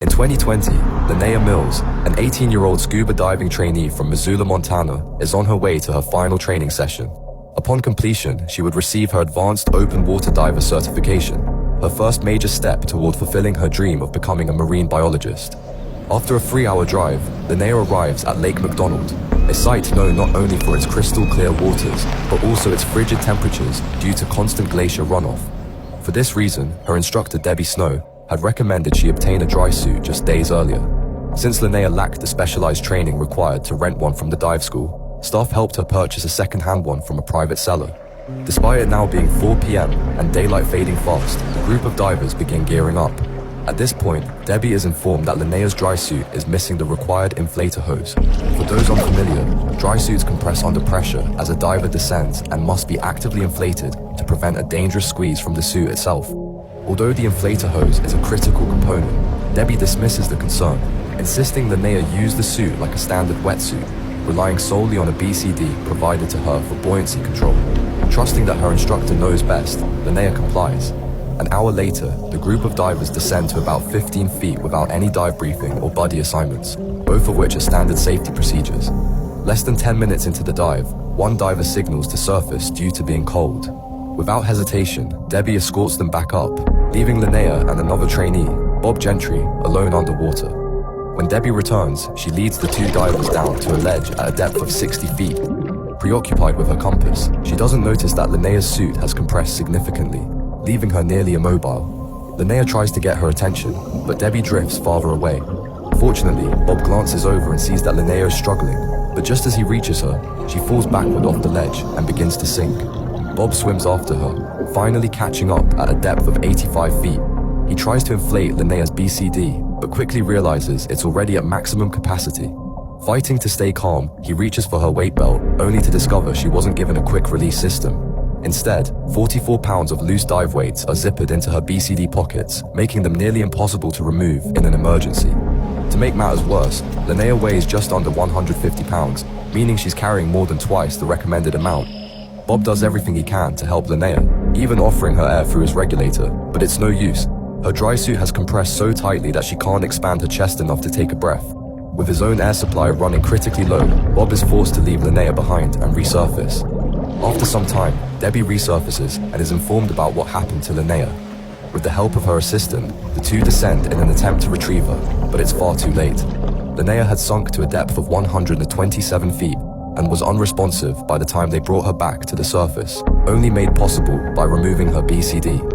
In 2020, Linnea Mills, an 18-year-old scuba diving trainee from Missoula, Montana, is on her way to her final training session. Upon completion, she would receive her advanced open water diver certification, her first major step toward fulfilling her dream of becoming a marine biologist. After a 3-hour drive, Linnea arrives at Lake McDonald, a site known not only for its crystal clear waters, but also its frigid temperatures due to constant glacier runoff. For this reason, her instructor Debbie Snow had recommended she obtain a dry suit just days earlier. Since Linnea lacked the specialized training required to rent one from the dive school, staff helped her purchase a second-hand one from a private seller. Despite it now being 4 p.m. and daylight fading fast, the group of divers begin gearing up. At this point, Debbie is informed that Linnea's dry suit is missing the required inflator hose. For those unfamiliar, dry suits compress under pressure as a diver descends and must be actively inflated to prevent a dangerous squeeze from the suit itself. Although the inflator hose is a critical component, Debbie dismisses the concern, insisting Linnea use the suit like a standard wetsuit, relying solely on a BCD provided to her for buoyancy control. Trusting that her instructor knows best, Linnea complies. An hour later, the group of divers descend to about 15 feet without any dive briefing or buddy assignments, both of which are standard safety procedures. Less than 10 minutes into the dive, one diver signals to surface due to being cold. Without hesitation, Debbie escorts them back up, leaving Linnea and another trainee, Bob Gentry, alone underwater. When Debbie returns, she leads the two divers down to a ledge at a depth of 60 feet. Preoccupied with her compass, she doesn't notice that Linnea's suit has compressed significantly, leaving her nearly immobile. Linnea tries to get her attention, but Debbie drifts farther away. Fortunately, Bob glances over and sees that Linnea is struggling, but just as he reaches her, she falls backward off the ledge and begins to sink. Bob swims after her, finally catching up at a depth of 85 feet. He tries to inflate Linnea's BCD, but quickly realizes it's already at maximum capacity. Fighting to stay calm, he reaches for her weight belt, only to discover she wasn't given a quick release system. Instead, 44 pounds of loose dive weights are zippered into her BCD pockets, making them nearly impossible to remove in an emergency. To make matters worse, Linnea weighs just under 150 pounds, meaning she's carrying more than twice the recommended amount. Bob does everything he can to help Linnea, even offering her air through his regulator, but it's no use. Her dry suit has compressed so tightly that she can't expand her chest enough to take a breath. With his own air supply running critically low, Bob is forced to leave Linnea behind and resurface. After some time, Debbie resurfaces and is informed about what happened to Linnea. With the help of her assistant, the two descend in an attempt to retrieve her, but it's far too late. Linnea had sunk to a depth of 127 feet and was unresponsive by the time they brought her back to the surface, only made possible by removing her BCD.